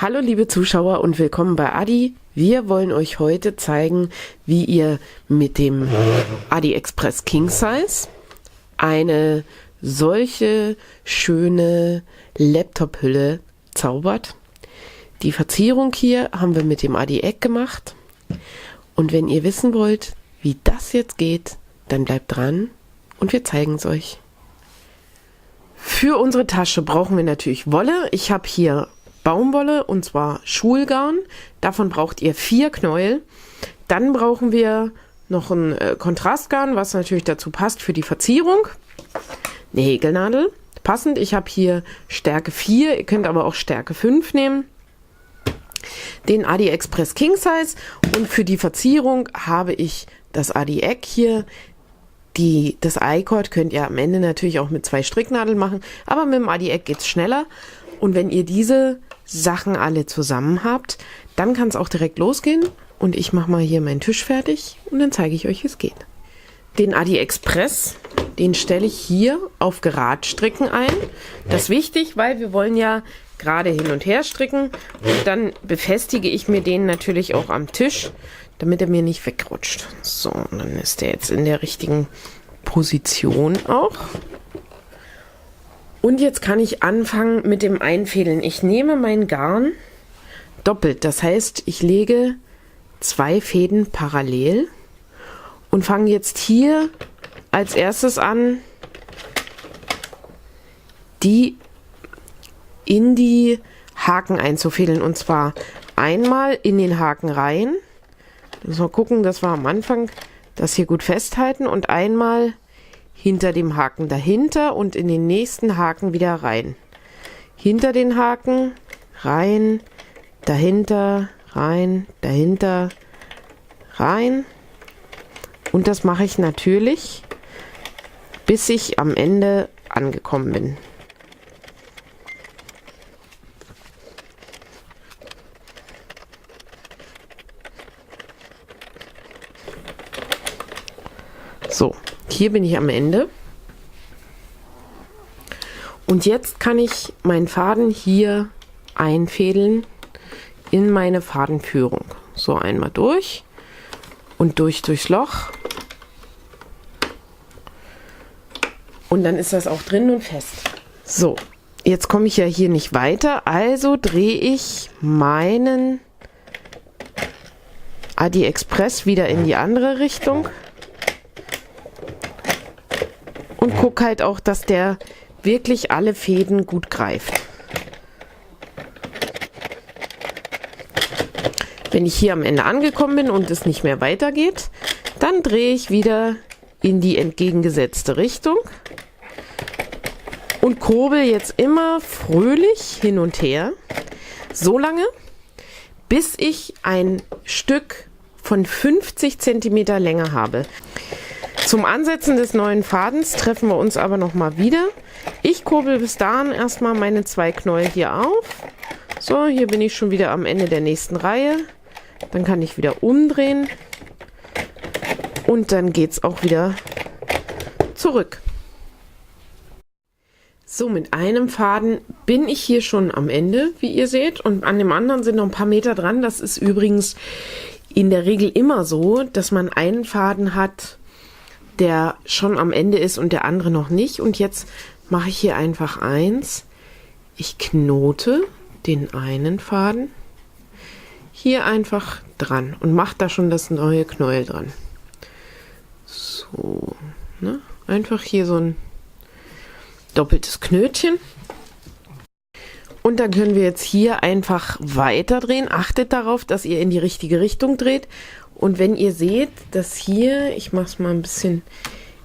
Hallo liebe Zuschauer und willkommen bei Adi. Wir wollen euch heute zeigen, wie ihr mit dem AliExpress King Size eine solche schöne Laptop-Hülle zaubert. Die Verzierung hier haben wir mit dem Adi-Egg gemacht. Und wenn ihr wissen wollt, wie das jetzt geht, dann bleibt dran und wir zeigen es euch. Für unsere Tasche brauchen wir natürlich Wolle. Ich habe hier Baumwolle und zwar Schulgarn. Davon braucht ihr 4 Knäuel. Dann brauchen wir noch ein Kontrastgarn, was natürlich dazu passt für die Verzierung. Eine Häkelnadel, passend. Ich habe hier Stärke 4, ihr könnt aber auch Stärke 5 nehmen. Den AliExpress King Size und für die Verzierung habe ich das Adi-Egg hier. Das I-Cord könnt ihr am Ende natürlich auch mit 2 Stricknadeln machen, aber mit dem Adi-Egg geht es schneller. Und wenn ihr diese Sachen alle zusammen habt, dann kann es auch direkt losgehen. Und ich mache mal hier meinen Tisch fertig und dann zeige ich euch, wie es geht. Den AliExpress, den stelle ich hier auf Geradstricken ein. Das ist wichtig, weil wir wollen ja gerade hin und her stricken. Und dann befestige ich mir den natürlich auch am Tisch, damit er mir nicht wegrutscht. So, und dann ist der jetzt in der richtigen Position auch. Und jetzt kann ich anfangen mit dem Einfädeln. Ich nehme mein Garn doppelt. Das heißt, ich lege 2 Fäden parallel und fange jetzt hier als erstes an, die in die Haken einzufädeln. Und zwar einmal in den Haken rein. Müssen wir gucken, dass wir am Anfang das hier gut festhalten. Und einmal hinter dem Haken dahinter und in den nächsten Haken wieder rein. Hinter den Haken, rein, dahinter, rein, dahinter, rein. Und das mache ich natürlich, bis ich am Ende angekommen bin. So, hier bin ich am Ende. Und jetzt kann ich meinen Faden hier einfädeln in meine Fadenführung. So, einmal durch und durchs Loch. Und dann ist das auch drin und fest. So, jetzt komme ich ja hier nicht weiter, also drehe ich meinen AliExpress wieder in die andere Richtung. Und guck halt auch, dass der wirklich alle Fäden gut greift. Wenn ich hier am Ende angekommen bin und es nicht mehr weitergeht, dann drehe ich wieder in die entgegengesetzte Richtung und kurbel jetzt immer fröhlich hin und her, so lange, bis ich ein Stück von 50 cm Länge habe. Zum Ansetzen des neuen Fadens treffen wir uns aber noch mal wieder. Ich kurbel bis dahin erstmal meine 2 Knäuel hier auf. So, hier bin ich schon wieder am Ende der nächsten Reihe. Dann kann ich wieder umdrehen. Und dann geht es auch wieder zurück. So, mit einem Faden bin ich hier schon am Ende, wie ihr seht. Und an dem anderen sind noch ein paar Meter dran. Das ist übrigens in der Regel immer so, dass man einen Faden hat, der schon am Ende ist und der andere noch nicht. Und jetzt mache ich hier einfach eins. Ich knote den einen Faden hier einfach dran und mache da schon das neue Knäuel dran. So, ne? Einfach hier so ein doppeltes Knötchen. Und dann können wir jetzt hier einfach weiter drehen. Achtet darauf, dass ihr in die richtige Richtung dreht. Und wenn ihr seht, dass hier, ich mache es mal ein bisschen,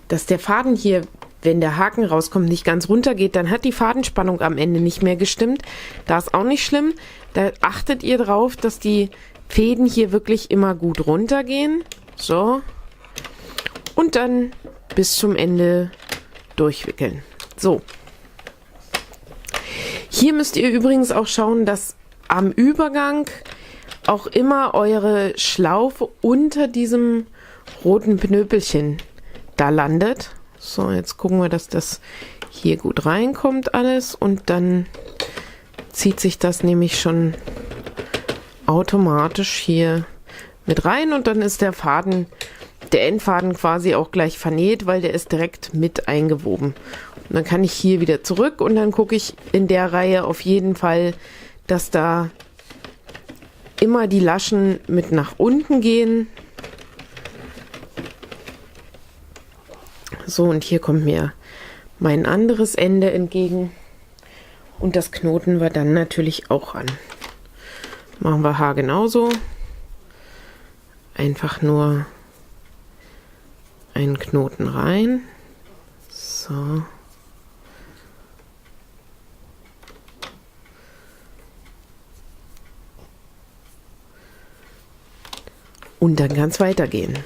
dass der Faden hier, wenn der Haken rauskommt, nicht ganz runter geht, dann hat die Fadenspannung am Ende nicht mehr gestimmt. Das ist auch nicht schlimm. Da achtet ihr drauf, dass die Fäden hier wirklich immer gut runtergehen. So. Und dann bis zum Ende durchwickeln. So. Hier müsst ihr übrigens auch schauen, dass am Übergang auch immer eure Schlaufe unter diesem roten Pinöpelchen da landet. So, jetzt gucken wir, dass das hier gut reinkommt alles und dann zieht sich das nämlich schon automatisch hier mit rein und dann ist der Faden, der Endfaden quasi auch gleich vernäht, weil der ist direkt mit eingewoben. Und dann kann ich hier wieder zurück und dann gucke ich in der Reihe auf jeden Fall, dass da immer die Laschen mit nach unten gehen. So, und hier kommt mir mein anderes Ende entgegen. Und das knoten wir dann natürlich auch an. Machen wir haargenauso. Einfach nur einen Knoten rein. So. Und dann kann es weitergehen.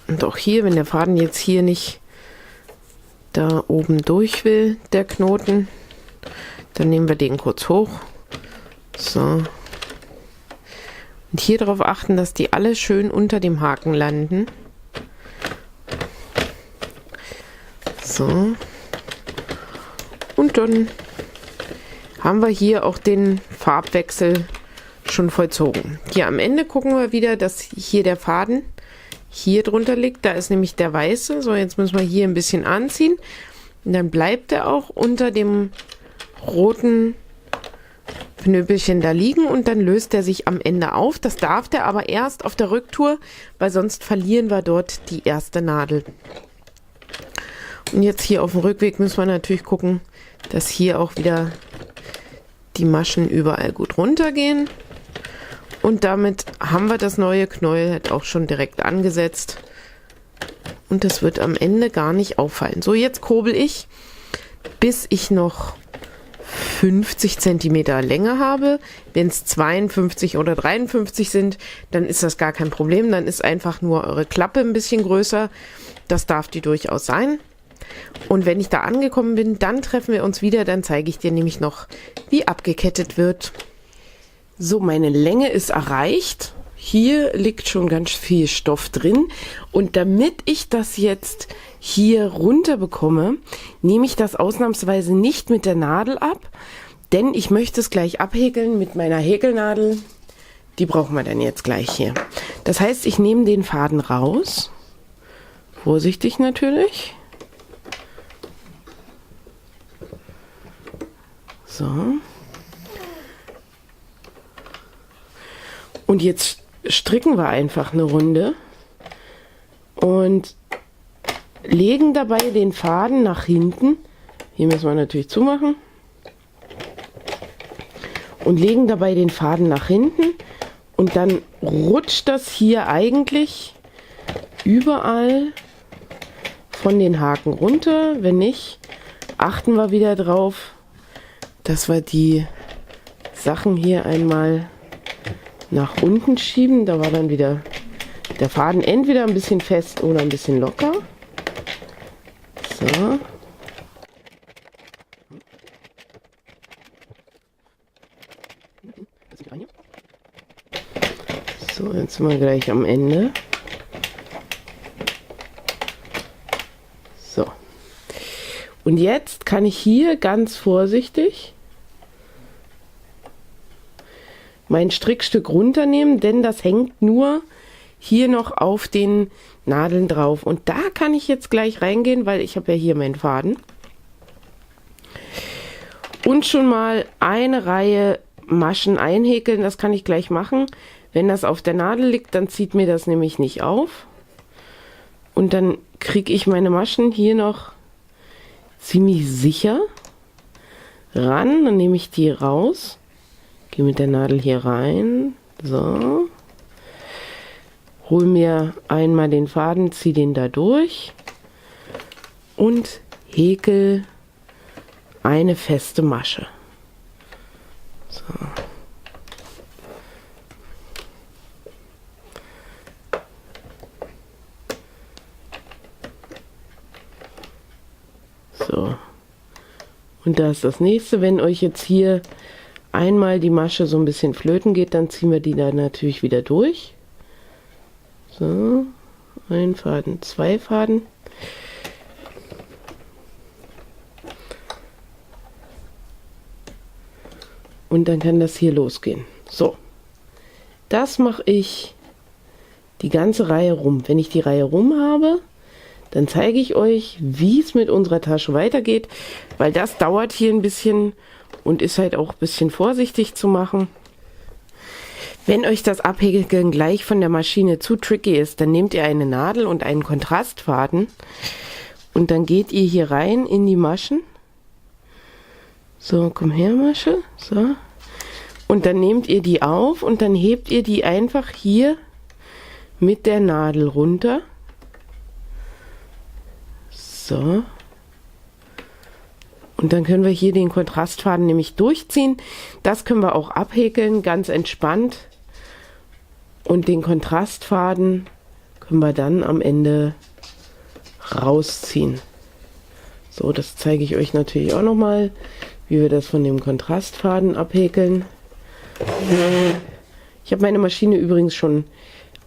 Und auch hier, wenn der Faden jetzt hier nicht da oben durch will, der Knoten, dann nehmen wir den kurz hoch. So. Und hier darauf achten, dass die alle schön unter dem Haken landen. So. Und dann haben wir hier auch den Farbwechsel schon vollzogen. Hier am Ende gucken wir wieder, dass hier der Faden hier drunter liegt. Da ist nämlich der weiße. So, jetzt müssen wir hier ein bisschen anziehen. Und dann bleibt er auch unter dem roten Knöpelchen da liegen und dann löst er sich am Ende auf. Das darf der aber erst auf der Rücktour, weil sonst verlieren wir dort die erste Nadel. Und jetzt hier auf dem Rückweg müssen wir natürlich gucken, dass hier auch wieder die Maschen überall gut runtergehen. Und damit haben wir das neue Knäuel halt auch schon direkt angesetzt. Und das wird am Ende gar nicht auffallen. So, jetzt kurbel ich, bis ich noch 50 cm Länge habe. Wenn es 52 oder 53 sind, dann ist das gar kein Problem. Dann ist einfach nur eure Klappe ein bisschen größer. Das darf die durchaus sein. Und wenn ich da angekommen bin, dann treffen wir uns wieder. Dann zeige ich dir nämlich noch, wie abgekettet wird. So, meine Länge ist erreicht. Hier liegt schon ganz viel Stoff drin. Und damit ich das jetzt hier runter bekomme, nehme ich das ausnahmsweise nicht mit der Nadel ab, denn ich möchte es gleich abhäkeln mit meiner Häkelnadel. Die brauchen wir dann jetzt gleich hier. Das heißt, ich nehme den Faden raus. Vorsichtig natürlich. So. Und jetzt stricken wir einfach eine Runde und legen dabei den Faden nach hinten. Hier müssen wir natürlich zumachen. Und legen dabei den Faden nach hinten. Und dann rutscht das hier eigentlich überall von den Haken runter. Wenn nicht, achten wir wieder drauf, dass wir die Sachen hier einmal nach unten schieben. Da war dann wieder der Faden entweder ein bisschen fest oder ein bisschen locker. So. So, jetzt sind wir gleich am Ende. So. Und jetzt kann ich hier ganz vorsichtig mein Strickstück runternehmen, denn das hängt nur hier noch auf den Nadeln drauf. Und da kann ich jetzt gleich reingehen, weil ich habe ja hier meinen Faden. Und schon mal eine Reihe Maschen einhäkeln, das kann ich gleich machen. Wenn das auf der Nadel liegt, dann zieht mir das nämlich nicht auf. Und dann kriege ich meine Maschen hier noch ziemlich sicher ran. Dann nehme ich die raus. Gehe mit der Nadel hier rein, so, hole mir einmal den Faden, ziehe den da durch und häkel eine feste Masche. So. So. Und da ist das nächste, wenn euch jetzt hier einmal die Masche so ein bisschen flöten geht, dann ziehen wir die da natürlich wieder durch. So, ein Faden, zwei Faden. Und dann kann das hier losgehen. So, das mache ich die ganze Reihe rum. Wenn ich die Reihe rum habe, dann zeige ich euch, wie es mit unserer Tasche weitergeht, weil das dauert hier ein bisschen und ist halt auch ein bisschen vorsichtig zu machen. Wenn euch das Abhäkeln gleich von der Maschine zu tricky ist, dann nehmt ihr eine Nadel und einen Kontrastfaden und dann geht ihr hier rein in die Maschen. So, komm her, Masche. So. Und dann nehmt ihr die auf und dann hebt ihr die einfach hier mit der Nadel runter. So. Und dann können wir hier den Kontrastfaden nämlich durchziehen. Das können wir auch abhäkeln, ganz entspannt. Und den Kontrastfaden können wir dann am Ende rausziehen. So, das zeige ich euch natürlich auch nochmal, wie wir das von dem Kontrastfaden abhäkeln. Ich habe meine Maschine übrigens schon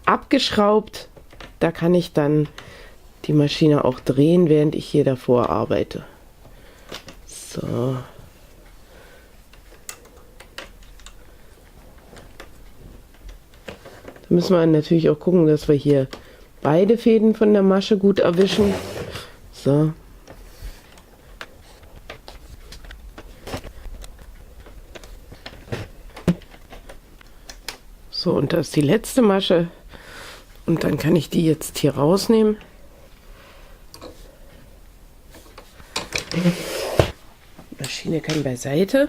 abgeschraubt. Da kann ich dann die Maschine auch drehen, während ich hier davor arbeite. So. Da müssen wir natürlich auch gucken, dass wir hier beide Fäden von der Masche gut erwischen. So. So, und das ist die letzte Masche. Und dann kann ich die jetzt hier rausnehmen. Maschine kann beiseite.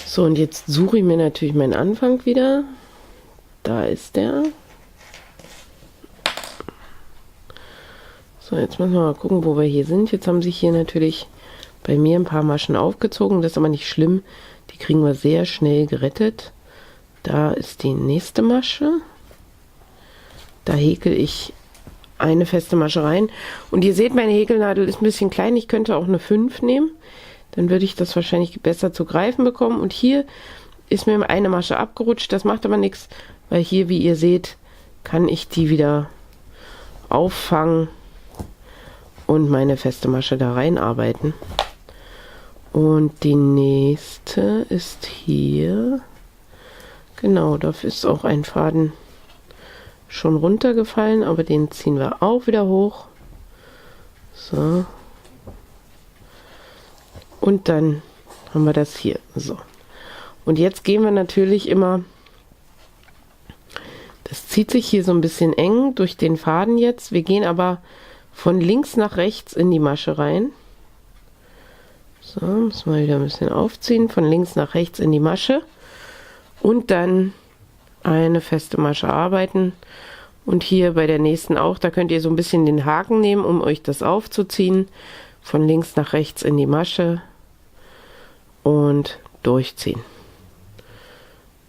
So, und jetzt suche ich mir natürlich meinen Anfang wieder. Da ist der. So, jetzt müssen wir mal gucken, wo wir hier sind. Jetzt haben sich hier natürlich bei mir ein paar Maschen aufgezogen. Das ist aber nicht schlimm. Die kriegen wir sehr schnell gerettet. Da ist die nächste Masche. Da häkel ich eine feste Masche rein. Und ihr seht, meine Häkelnadel ist ein bisschen klein. Ich könnte auch eine 5 nehmen. Dann würde ich das wahrscheinlich besser zu greifen bekommen. Und hier ist mir eine Masche abgerutscht. Das macht aber nichts, weil hier, wie ihr seht, kann ich die wieder auffangen und meine feste Masche da reinarbeiten. Und die nächste ist hier. Genau, da ist auch ein Faden schon runtergefallen, aber den ziehen wir auch wieder hoch. So. Und dann haben wir das hier. So. Und jetzt gehen wir natürlich immer, das zieht sich hier so ein bisschen eng durch den Faden jetzt. Wir gehen aber von links nach rechts in die Masche rein. So, müssen wir wieder ein bisschen aufziehen. Von links nach rechts in die Masche. Und dann eine feste Masche arbeiten. Und hier bei der nächsten auch, da könnt ihr so ein bisschen den Haken nehmen, um euch das aufzuziehen. Von links nach rechts in die Masche und durchziehen.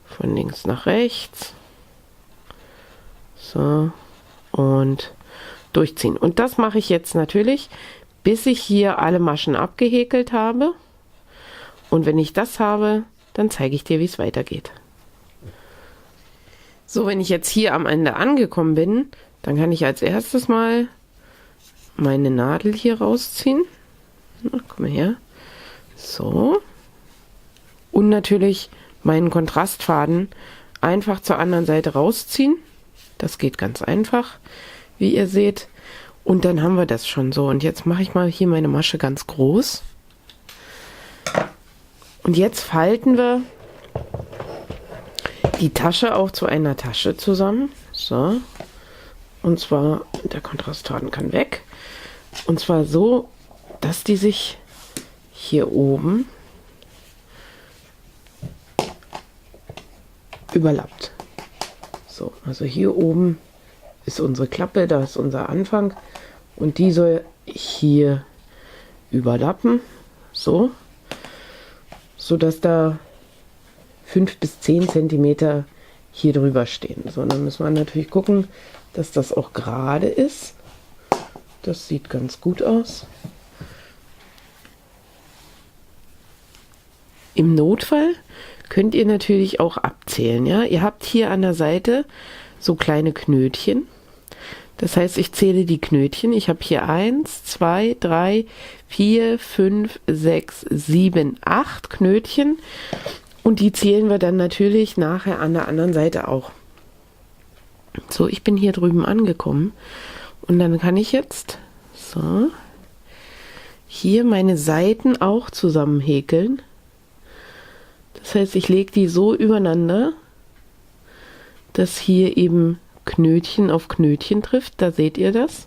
Von links nach rechts. So. Und durchziehen. Und das mache ich jetzt natürlich, bis ich hier alle Maschen abgehäkelt habe. Und wenn ich das habe, dann zeige ich dir, wie es weitergeht. So, wenn ich jetzt hier am Ende angekommen bin, dann kann ich als erstes mal meine Nadel hier rausziehen. Na, komm mal her. So. Und natürlich meinen Kontrastfaden einfach zur anderen Seite rausziehen. Das geht ganz einfach, wie ihr seht. Und dann haben wir das schon so. Und jetzt mache ich mal hier meine Masche ganz groß. Und jetzt falten wir die Tasche auch zu einer Tasche zusammen. So. Und zwar, der Kontrastfaden kann weg. Und zwar so, dass die sich hier oben überlappt. So, also hier oben ist unsere Klappe, da ist unser Anfang. Und die soll hier überlappen. So. So dass da 5 bis 10 cm hier drüber stehen. So, dann müssen wir natürlich gucken, dass das auch gerade ist. Das sieht ganz gut aus. Im Notfall könnt ihr natürlich auch abzählen. Ja? Ihr habt hier an der Seite so kleine Knötchen. Das heißt, ich zähle die Knötchen. Ich habe hier 1, 2, 3, 4, 5, 6, 7, 8 Knötchen. Und die zählen wir dann natürlich nachher an der anderen Seite auch. So, ich bin hier drüben angekommen. Und dann kann ich jetzt so hier meine Seiten auch zusammen häkeln. Das heißt, ich lege die so übereinander, dass hier eben Knötchen auf Knötchen trifft, da seht ihr das.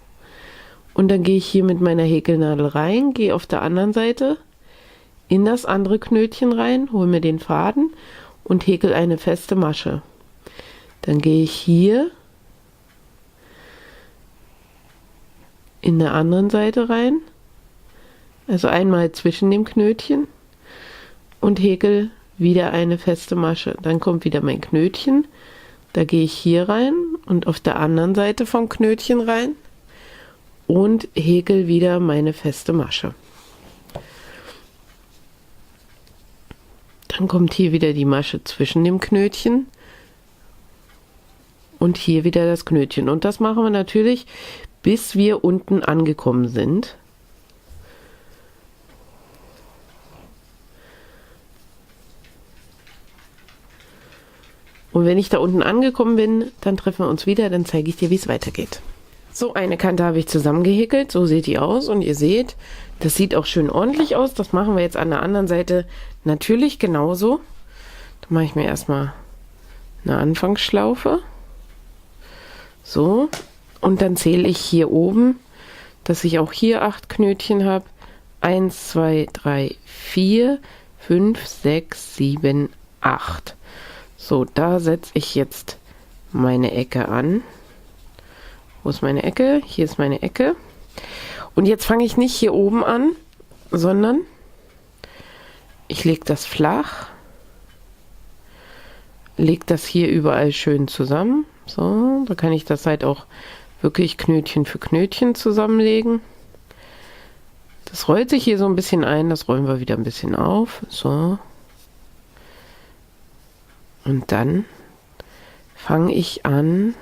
Und dann gehe ich hier mit meiner Häkelnadel rein, gehe auf der anderen Seite in das andere Knötchen rein, hole mir den Faden und häkel eine feste Masche. Dann gehe ich hier in der anderen Seite rein, also einmal zwischen dem Knötchen und häkel wieder eine feste Masche. Dann kommt wieder mein Knötchen. Da gehe ich hier rein und auf der anderen Seite vom Knötchen rein und häkel wieder meine feste Masche. Dann kommt hier wieder die Masche zwischen dem Knötchen und hier wieder das Knötchen. Und das machen wir natürlich, bis wir unten angekommen sind. Und wenn ich da unten angekommen bin, dann treffen wir uns wieder, dann zeige ich dir, wie es weitergeht. So, eine Kante habe ich zusammengehäkelt, so sieht die aus und ihr seht, das sieht auch schön ordentlich aus. Das machen wir jetzt an der anderen Seite natürlich genauso. Da mache ich mir erstmal eine Anfangsschlaufe. So, und dann zähle ich hier oben, dass ich auch hier 8 Knötchen habe. 1, 2, 3, 4, 5, 6, 7, 8. So, da setze ich jetzt meine Ecke an. Wo ist meine Ecke? Hier ist meine Ecke. Und jetzt fange ich nicht hier oben an, sondern ich lege das flach, lege das hier überall schön zusammen. So, da kann ich das halt auch wirklich Knötchen für Knötchen zusammenlegen. Das rollt sich hier so ein bisschen ein, das rollen wir wieder ein bisschen auf. So. Und dann fange ich an,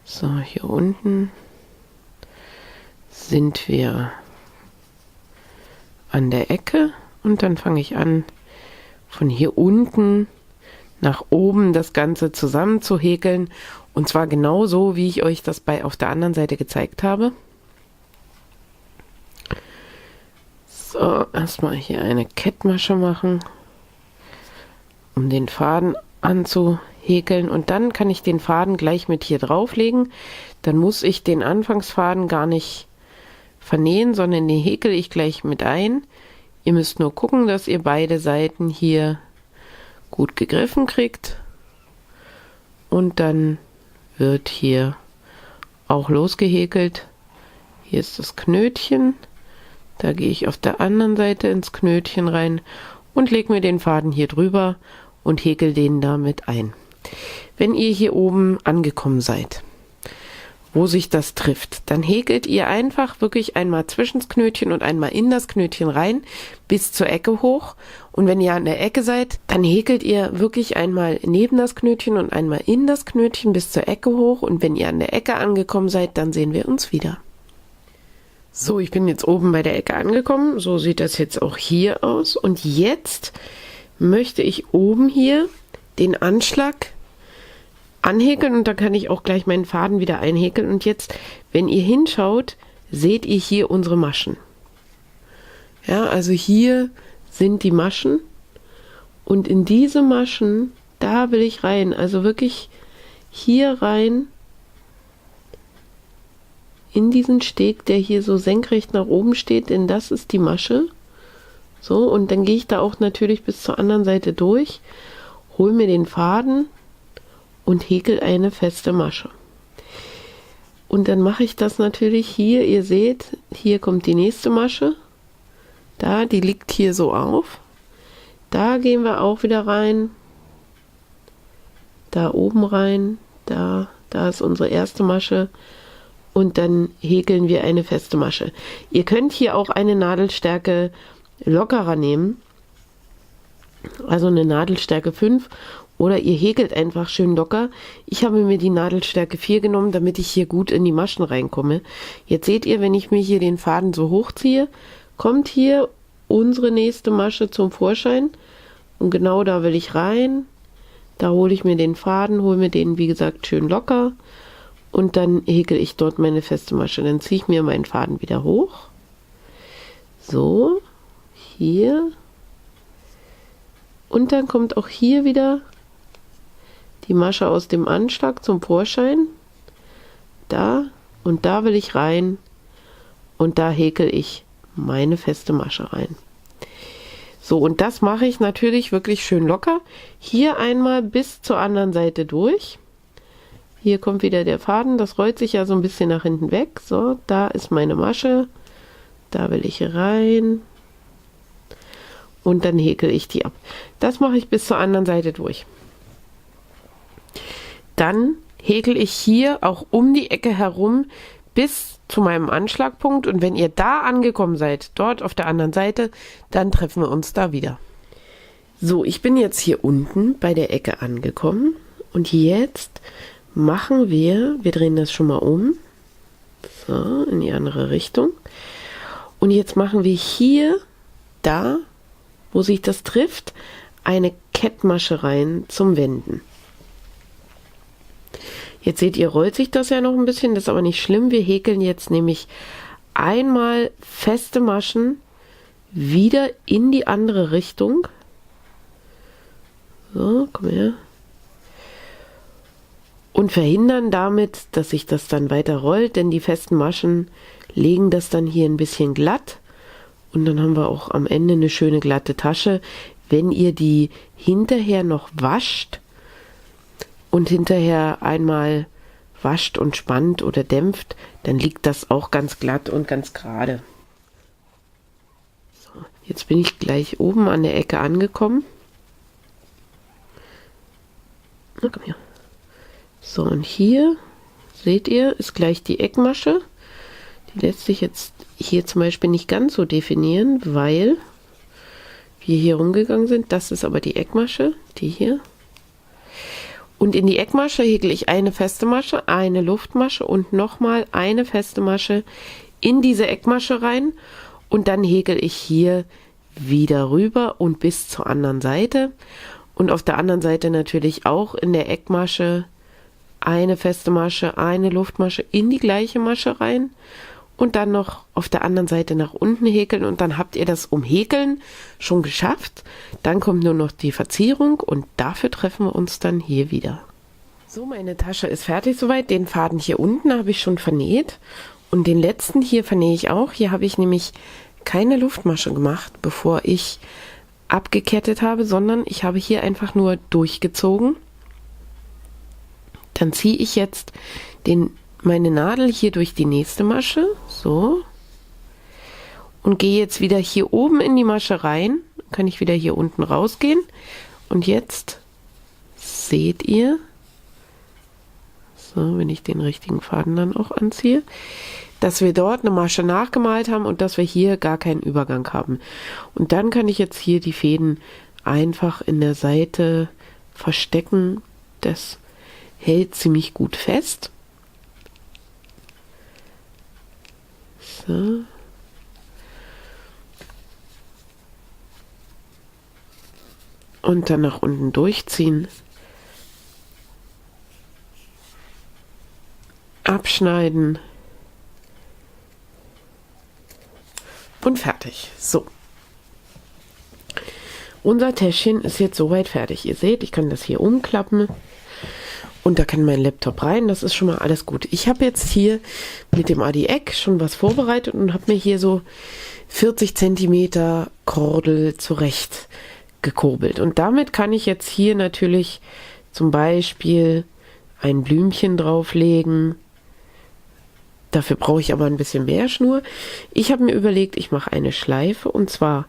so hier unten sind wir an der Ecke und dann fange ich an, von hier unten nach oben das Ganze zusammen zu häkeln und zwar genauso, wie ich euch das auf der anderen Seite gezeigt habe. So, erstmal hier eine Kettmasche machen, um den Faden anzuhäkeln und dann kann ich den Faden gleich mit hier drauflegen. Dann muss ich den Anfangsfaden gar nicht vernähen, sondern den häkel ich gleich mit ein. Ihr müsst nur gucken, dass ihr beide Seiten hier gut gegriffen kriegt und dann wird hier auch losgehäkelt. Hier ist das Knötchen, da gehe ich auf der anderen Seite ins Knötchen rein und lege mir den Faden hier drüber und häkel den damit ein. Wenn ihr hier oben angekommen seid, wo sich das trifft, dann häkelt ihr einfach wirklich einmal zwischen das Knötchen und einmal in das Knötchen rein bis zur Ecke hoch. Und wenn ihr an der Ecke seid, dann häkelt ihr wirklich einmal neben das Knötchen und einmal in das Knötchen bis zur Ecke hoch. Und wenn ihr an der Ecke angekommen seid, dann sehen wir uns wieder. So, ich bin jetzt oben bei der Ecke angekommen. So sieht das jetzt auch hier aus. Und jetzt möchte ich oben hier den Anschlag anhäkeln und da kann ich auch gleich meinen Faden wieder einhäkeln. Und jetzt, wenn ihr hinschaut, seht ihr hier unsere Maschen. Ja, also hier sind die Maschen und in diese Maschen, da will ich rein, also wirklich hier rein in diesen Steg, der hier so senkrecht nach oben steht, denn das ist die Masche. So, und dann gehe ich da auch natürlich bis zur anderen Seite durch, hole mir den Faden und häkel eine feste Masche. Und dann mache ich das natürlich hier, ihr seht, hier kommt die nächste Masche. Da, die liegt hier so auf. Da gehen wir auch wieder rein. Da oben rein, da ist unsere erste Masche. Und dann häkeln wir eine feste Masche. Ihr könnt hier auch eine Nadelstärke lockerer nehmen, also eine Nadelstärke 5 Oder ihr häkelt einfach schön locker. Ich habe mir die Nadelstärke 4 genommen, damit ich hier gut in die Maschen reinkomme. Jetzt seht ihr, wenn ich mir hier den Faden so hochziehe, kommt hier unsere nächste Masche zum Vorschein. Und genau da will ich rein. Da hole ich mir den Faden, hole mir den, wie gesagt, schön locker. Und dann häkel ich dort meine feste Masche. Dann ziehe ich mir meinen Faden wieder hoch. So, hier. Und dann kommt auch hier wieder die Masche aus dem Anschlag zum Vorschein. Da und da will ich rein und da häkel ich meine feste Masche rein. So, und das mache ich natürlich wirklich schön locker. Hier einmal bis zur anderen Seite durch. Hier kommt wieder der Faden, das rollt sich ja so ein bisschen nach hinten weg. So, da ist meine Masche. Da will ich rein. Und dann häkel ich die ab. Das mache ich bis zur anderen Seite durch. Dann häkel ich hier auch um die Ecke herum bis zu meinem Anschlagpunkt. Und wenn ihr da angekommen seid, dort auf der anderen Seite, dann treffen wir uns da wieder. So, ich bin jetzt hier unten bei der Ecke angekommen. Und jetzt machen wir drehen das schon mal um. So, in die andere Richtung. Und jetzt machen wir hier, da, wo sich das trifft, eine Kettmasche rein zum Wenden. Jetzt seht ihr, rollt sich das ja noch ein bisschen, das ist aber nicht schlimm. Wir häkeln jetzt nämlich einmal feste Maschen wieder in die andere Richtung. So, komm her. Und verhindern damit, dass sich das dann weiter rollt, denn die festen Maschen legen das dann hier ein bisschen glatt. Und dann haben wir auch am Ende eine schöne glatte Tasche. Wenn ihr die hinterher noch wascht und hinterher einmal wascht und spannt oder dämpft, dann liegt das auch ganz glatt und ganz gerade. So, jetzt bin ich gleich oben an der Ecke angekommen. Na, komm her. So, und hier, seht ihr, ist gleich die Eckmasche. Die lässt sich jetzt hier zum Beispiel nicht ganz so definieren, weil wir hier rumgegangen sind. Das ist aber die Eckmasche, die hier. Und in die Eckmasche häkel ich eine feste Masche, eine Luftmasche und nochmal eine feste Masche in diese Eckmasche rein. Und dann häkel ich hier wieder rüber und bis zur anderen Seite. Und auf der anderen Seite natürlich auch in der Eckmasche eine feste Masche, eine Luftmasche in die gleiche Masche rein. Und dann noch auf der anderen Seite nach unten häkeln und dann habt ihr das Umhäkeln schon geschafft. Dann kommt nur noch die Verzierung und dafür treffen wir uns dann hier wieder. So, meine Tasche ist fertig soweit. Den Faden hier unten habe ich schon vernäht und den letzten hier vernähe ich auch. Hier habe ich nämlich keine Luftmasche gemacht, bevor ich abgekettet habe, sondern ich habe hier einfach nur durchgezogen. Dann ziehe ich jetzt meine Nadel hier durch die nächste Masche, so, und gehe jetzt wieder hier oben in die Masche rein, kann ich wieder hier unten rausgehen und jetzt seht ihr, so, wenn ich den richtigen Faden dann auch anziehe, dass wir dort eine Masche nachgemalt haben und dass wir hier gar keinen Übergang haben. Und dann kann ich jetzt hier die Fäden einfach in der Seite verstecken, das hält ziemlich gut fest. So. Und dann nach unten durchziehen. Abschneiden. Und fertig. So. Unser Täschchen ist jetzt soweit fertig. Ihr seht, ich kann das hier umklappen. Und da kann mein Laptop rein, das ist schon mal alles gut. Ich habe jetzt hier mit dem Adi-Eck schon was vorbereitet und habe mir hier so 40 cm Kordel zurecht gekurbelt. Und damit kann ich jetzt hier natürlich zum Beispiel ein Blümchen drauflegen. Dafür brauche ich aber ein bisschen mehr Schnur. Ich habe mir überlegt, ich mache eine Schleife und zwar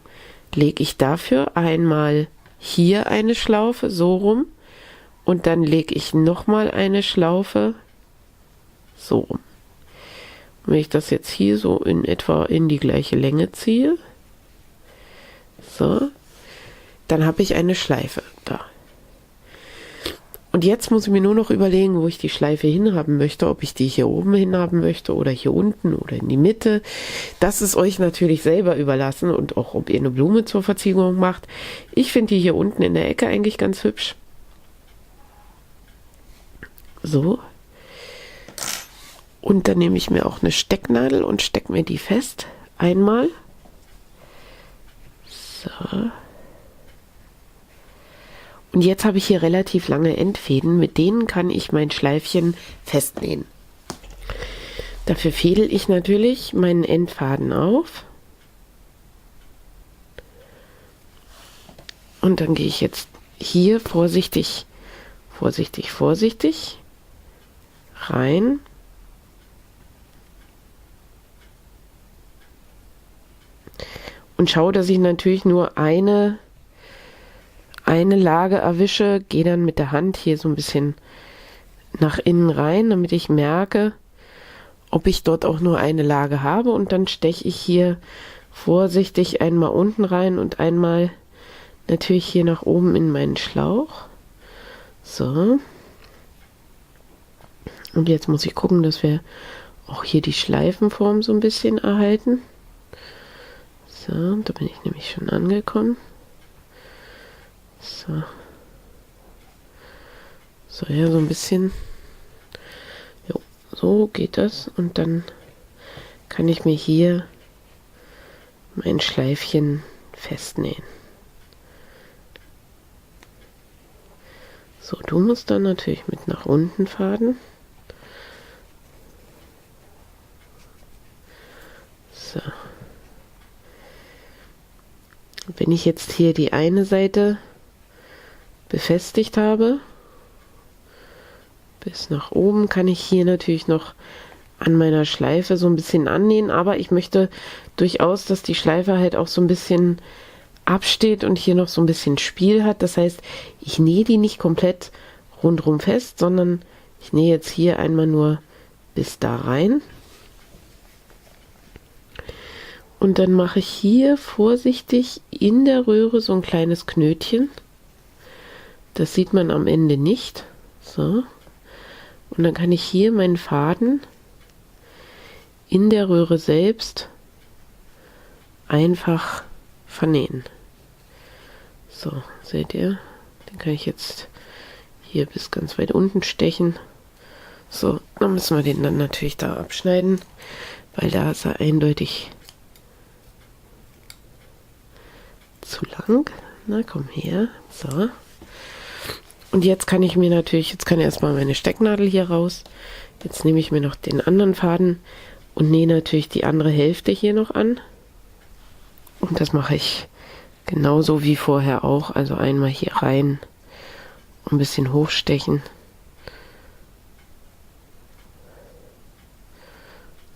lege ich dafür einmal hier eine Schlaufe, so rum. Und dann lege ich nochmal eine Schlaufe so rum. Wenn ich das jetzt hier so in etwa in die gleiche Länge ziehe, so, dann habe ich eine Schleife da. Und jetzt muss ich mir nur noch überlegen, wo ich die Schleife hinhaben möchte, ob ich die hier oben hinhaben möchte oder hier unten oder in die Mitte. Das ist euch natürlich selber überlassen und auch, ob ihr eine Blume zur Verzierung macht. Ich finde die hier unten in der Ecke eigentlich ganz hübsch. So. Und dann nehme ich mir auch eine Stecknadel und stecke mir die fest. Einmal. So. Und jetzt habe ich hier relativ lange Endfäden, mit denen kann ich mein Schleifchen festnähen. Dafür fädel ich natürlich meinen Endfaden auf. Und dann gehe ich jetzt hier vorsichtig rein. Und schaue, dass ich natürlich nur eine Lage erwische, gehe dann mit der Hand hier so ein bisschen nach innen rein, damit ich merke, ob ich dort auch nur eine Lage habe, und dann steche ich hier vorsichtig einmal unten rein und einmal natürlich hier nach oben in meinen Schlauch. So. Und jetzt muss ich gucken, dass wir auch hier die Schleifenform so ein bisschen erhalten. So, da bin ich nämlich schon angekommen. So. So, ja, so ein bisschen. Jo, so geht das. Und dann kann ich mir hier mein Schleifchen festnähen. So, du musst dann natürlich mit nach unten faden. So. Wenn ich jetzt hier die eine Seite befestigt habe, bis nach oben, kann ich hier natürlich noch an meiner Schleife so ein bisschen annähen, aber ich möchte durchaus, dass die Schleife halt auch so ein bisschen absteht und hier noch so ein bisschen Spiel hat. Das heißt, ich nähe die nicht komplett rundherum fest, sondern ich nähe jetzt hier einmal nur bis da rein. Und dann mache ich hier vorsichtig in der Röhre so ein kleines Knötchen. Das sieht man am Ende nicht. So. Und dann kann ich hier meinen Faden in der Röhre selbst einfach vernähen. So, seht ihr? Den kann ich jetzt hier bis ganz weit unten stechen. So, dann müssen wir den dann natürlich da abschneiden, weil da ist er eindeutig zu lang. Na, komm her. So. Und jetzt kann ich mir natürlich, jetzt kann erstmal meine Stecknadel hier raus. Jetzt nehme ich mir noch den anderen Faden und nähe natürlich die andere Hälfte hier noch an. Und das mache ich genauso wie vorher auch. Also einmal hier rein, ein bisschen hochstechen.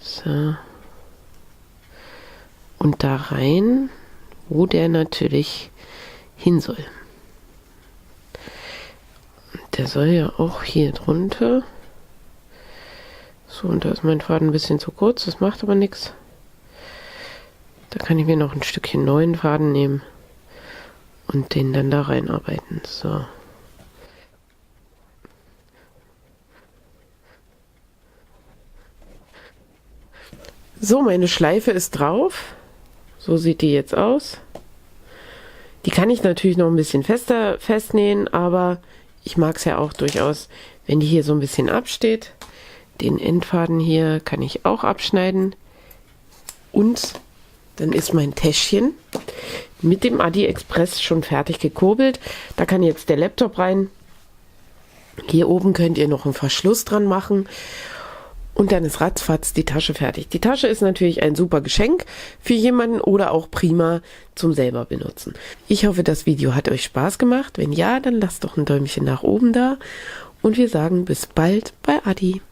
So. Und da rein, wo der natürlich hin soll. Der soll ja auch hier drunter. So, und da ist mein Faden ein bisschen zu kurz, das macht aber nichts. Da kann ich mir noch ein Stückchen neuen Faden nehmen und den dann da reinarbeiten. So. So, meine Schleife ist drauf. So sieht die jetzt aus. Die kann ich natürlich noch ein bisschen fester festnähen, aber ich mag es ja auch durchaus, wenn die hier so ein bisschen absteht. Den Endfaden hier kann ich auch abschneiden. Und dann ist mein Täschchen mit dem AliExpress schon fertig gekurbelt. Da kann jetzt der Laptop rein. Hier oben könnt ihr noch einen Verschluss dran machen. Und dann ist ratzfatz die Tasche fertig. Die Tasche ist natürlich ein super Geschenk für jemanden oder auch prima zum selber benutzen. Ich hoffe, das Video hat euch Spaß gemacht. Wenn ja, dann lasst doch ein Däumchen nach oben da. Und wir sagen bis bald bei Adi.